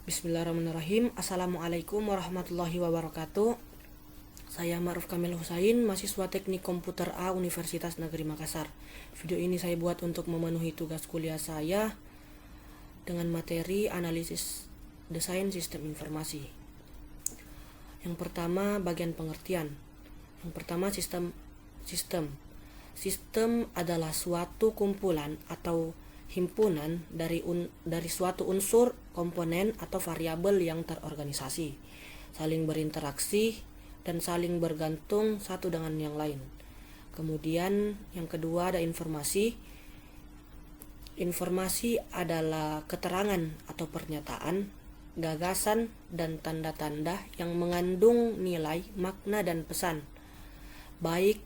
Bismillahirrahmanirrahim. Assalamualaikum warahmatullahi wabarakatuh. Saya Ma'ruf Kamil Husain, mahasiswa Teknik Komputer A Universitas Negeri Makassar. Video ini saya buat untuk memenuhi tugas kuliah saya dengan materi analisis desain sistem informasi. Yang pertama, bagian pengertian. Yang pertama, sistem. Sistem adalah suatu kumpulan atau himpunan dari suatu unsur, komponen, atau variabel yang terorganisasi, saling berinteraksi, dan saling bergantung satu dengan yang lain. Kemudian yang kedua ada informasi. Informasi adalah keterangan atau pernyataan, gagasan, dan tanda-tanda yang mengandung nilai, makna, dan pesan, baik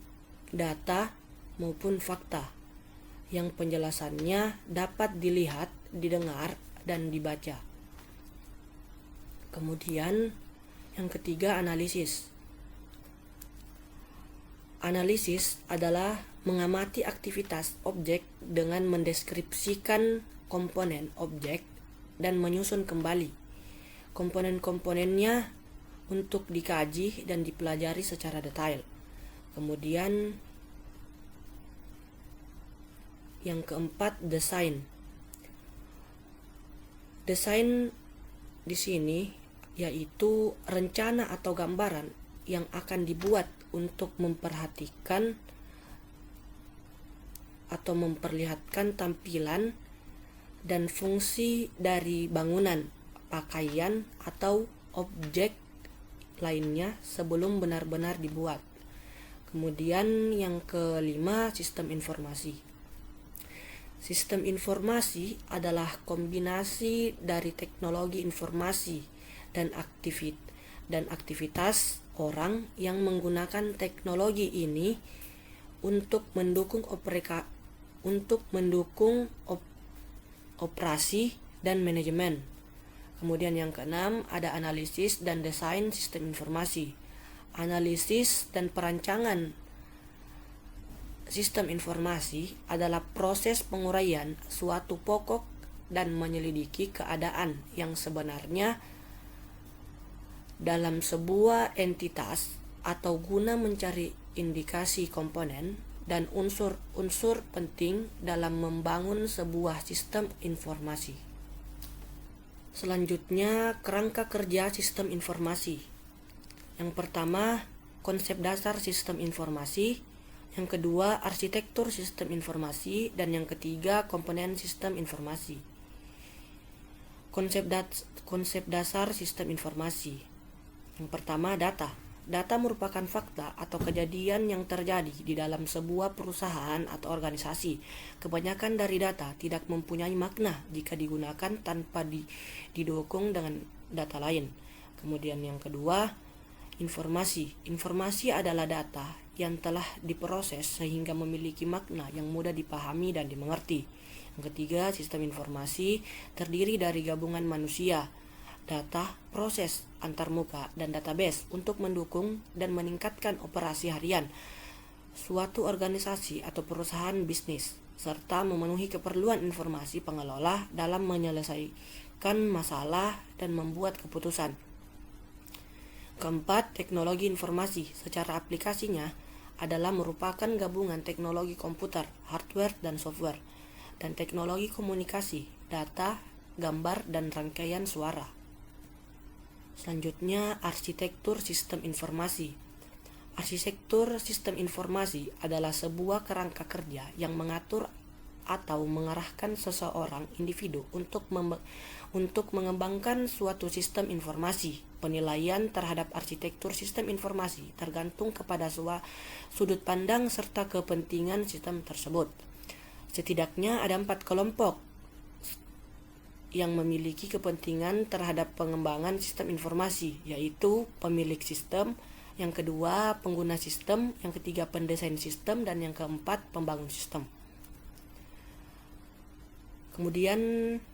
data maupun fakta, yang penjelasannya dapat dilihat, didengar, dan dibaca. Kemudian yang ketiga, analisis. Analisis adalah mengamati aktivitas objek dengan mendeskripsikan komponen objek dan menyusun kembali komponen-komponennya untuk dikaji dan dipelajari secara detail. Kemudian yang keempat, desain. Desain di sini yaitu rencana atau gambaran yang akan dibuat untuk memperhatikan atau memperlihatkan tampilan dan fungsi dari bangunan, pakaian, atau objek lainnya sebelum benar-benar dibuat. Kemudian yang kelima, sistem informasi. Sistem informasi adalah kombinasi dari teknologi informasi dan aktivitas orang yang menggunakan teknologi ini untuk mendukung operasi dan manajemen. Kemudian yang keenam ada analisis dan desain sistem informasi. Analisis dan perancangan sistem informasi adalah proses penguraian suatu pokok dan menyelidiki keadaan yang sebenarnya dalam sebuah entitas atau guna mencari indikasi komponen dan unsur-unsur penting dalam membangun sebuah sistem informasi. Selanjutnya, kerangka kerja sistem informasi. Yang pertama, konsep dasar sistem informasi. Yang kedua, arsitektur sistem informasi. Dan yang ketiga, komponen sistem informasi. Konsep dasar sistem informasi. Yang pertama, data. Data merupakan fakta atau kejadian yang terjadi di dalam sebuah perusahaan atau organisasi. Kebanyakan dari data tidak mempunyai makna jika digunakan tanpa didukung dengan data lain. Kemudian yang kedua, informasi. Informasi adalah data yang telah diproses sehingga memiliki makna yang mudah dipahami dan dimengerti. Yang ketiga, sistem informasi terdiri dari gabungan manusia, data, proses antarmuka, dan database untuk mendukung dan meningkatkan operasi harian suatu organisasi atau perusahaan bisnis, serta memenuhi keperluan informasi pengelola dalam menyelesaikan masalah dan membuat keputusan. Keempat, teknologi informasi secara aplikasinya adalah merupakan gabungan teknologi komputer, hardware, dan software, dan teknologi komunikasi, data, gambar, dan rangkaian suara. Selanjutnya, arsitektur sistem informasi. Arsitektur sistem informasi adalah sebuah kerangka kerja yang mengatur atau mengarahkan seseorang individu untuk mengembangkan suatu sistem informasi. Penilaian terhadap arsitektur sistem informasi tergantung kepada sudut pandang serta kepentingan sistem tersebut. Setidaknya ada 4 kelompok yang memiliki kepentingan terhadap pengembangan sistem informasi, yaitu pemilik sistem, yang kedua pengguna sistem, yang ketiga pendesain sistem, dan yang keempat pembangun sistem. Kemudian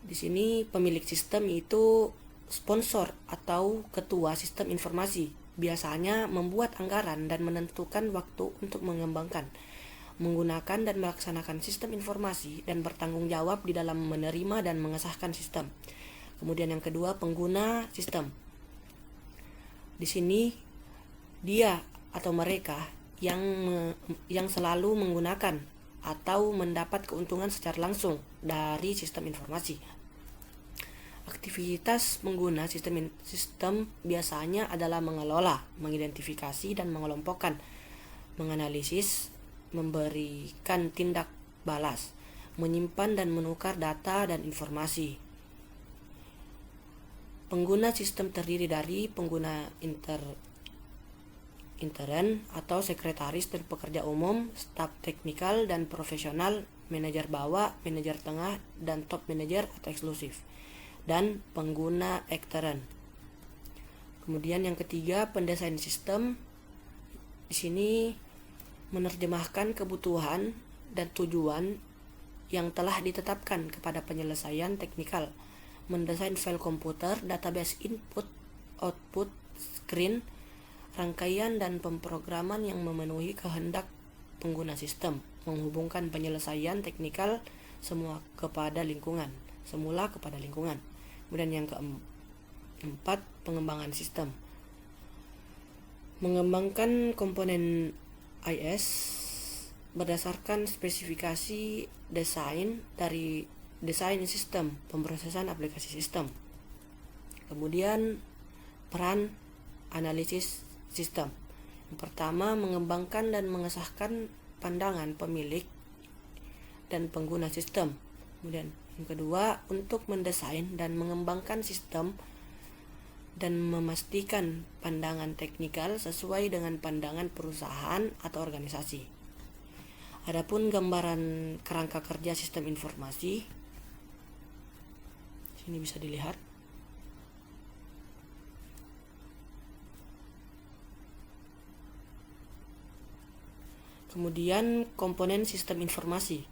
di sini pemilik sistem itu sponsor atau ketua sistem informasi, biasanya membuat anggaran dan menentukan waktu untuk mengembangkan, menggunakan dan melaksanakan sistem informasi dan bertanggung jawab di dalam menerima dan mengesahkan sistem. Kemudian yang kedua, pengguna sistem. Di sini dia atau mereka yang selalu menggunakan atau mendapat keuntungan secara langsung dari sistem informasi. Aktivitas pengguna sistem biasanya adalah mengelola, mengidentifikasi dan mengelompokkan, menganalisis, memberikan tindak balas, menyimpan dan menukar data dan informasi. Pengguna sistem terdiri dari pengguna intern atau sekretaris dan pekerja umum, staf teknikal dan profesional, manajer bawah, manajer tengah, dan top manajer atau eksklusif, dan pengguna ekstern. Kemudian yang ketiga, pendesain sistem. Di sini menerjemahkan kebutuhan dan tujuan yang telah ditetapkan kepada penyelesaian teknikal, mendesain file komputer, database input, output, screen, rangkaian dan pemrograman yang memenuhi kehendak pengguna sistem, menghubungkan penyelesaian teknikal semula kepada lingkungan. Kemudian yang keempat, pengembangan sistem. Mengembangkan komponen IS berdasarkan spesifikasi desain dari desain sistem, pemrosesan aplikasi sistem. Kemudian peran analisis sistem. Yang pertama, mengembangkan dan mengesahkan pandangan pemilik dan pengguna sistem. Kemudian yang kedua, untuk mendesain dan mengembangkan sistem dan memastikan pandangan teknikal sesuai dengan pandangan perusahaan atau organisasi. Adapun gambaran kerangka kerja sistem informasi, sini bisa dilihat. Kemudian komponen sistem informasi.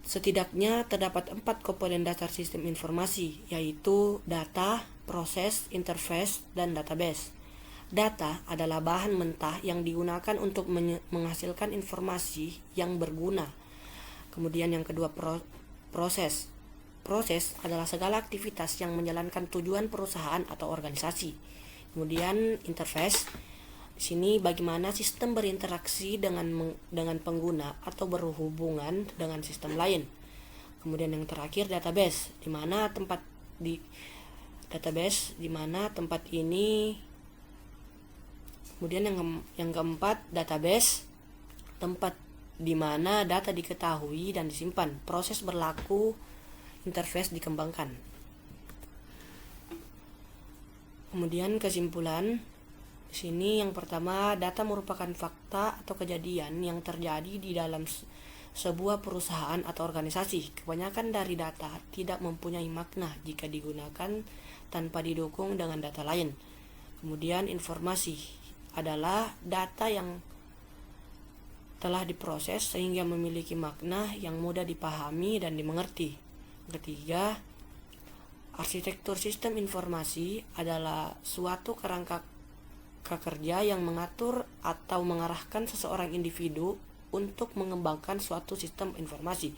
Setidaknya terdapat 4 komponen dasar sistem informasi, yaitu data, proses, interface, dan database. Data adalah bahan mentah yang digunakan untuk menghasilkan informasi yang berguna. Kemudian yang kedua, proses. Proses adalah segala aktivitas yang menjalankan tujuan perusahaan atau organisasi. Kemudian interface. Di sini bagaimana sistem berinteraksi dengan pengguna atau berhubungan dengan sistem lain. Kemudian yang terakhir, database, di mana tempat ini. Kemudian yang keempat, database, tempat di mana data diketahui dan disimpan. Proses berlaku, interface dikembangkan. Kemudian kesimpulan. Di sini yang pertama, data merupakan fakta atau kejadian yang terjadi di dalam sebuah perusahaan atau organisasi. Kebanyakan dari data tidak mempunyai makna jika digunakan tanpa didukung dengan data lain. Kemudian informasi adalah data yang telah diproses sehingga memiliki makna yang mudah dipahami dan dimengerti. Ketiga, arsitektur sistem informasi adalah suatu kerangka kerja yang mengatur atau mengarahkan seseorang individu untuk mengembangkan suatu sistem informasi.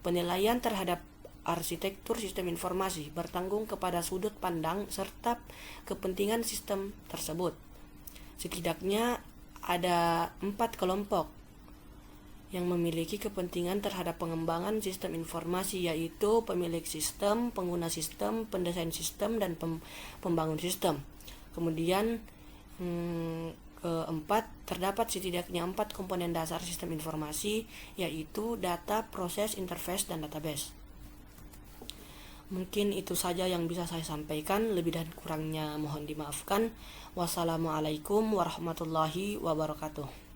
Penilaian terhadap arsitektur sistem informasi bertanggung kepada sudut pandang serta kepentingan sistem tersebut. Setidaknya ada 4 kelompok yang memiliki kepentingan terhadap pengembangan sistem informasi, yaitu pemilik sistem, pengguna sistem, pendesain sistem, dan pembangun sistem. Kemudian keempat, terdapat setidaknya 4 komponen dasar sistem informasi, yaitu data, proses, interface, dan database. Mungkin itu saja yang bisa saya sampaikan, lebih dan kurangnya mohon dimaafkan. Wassalamualaikum warahmatullahi wabarakatuh.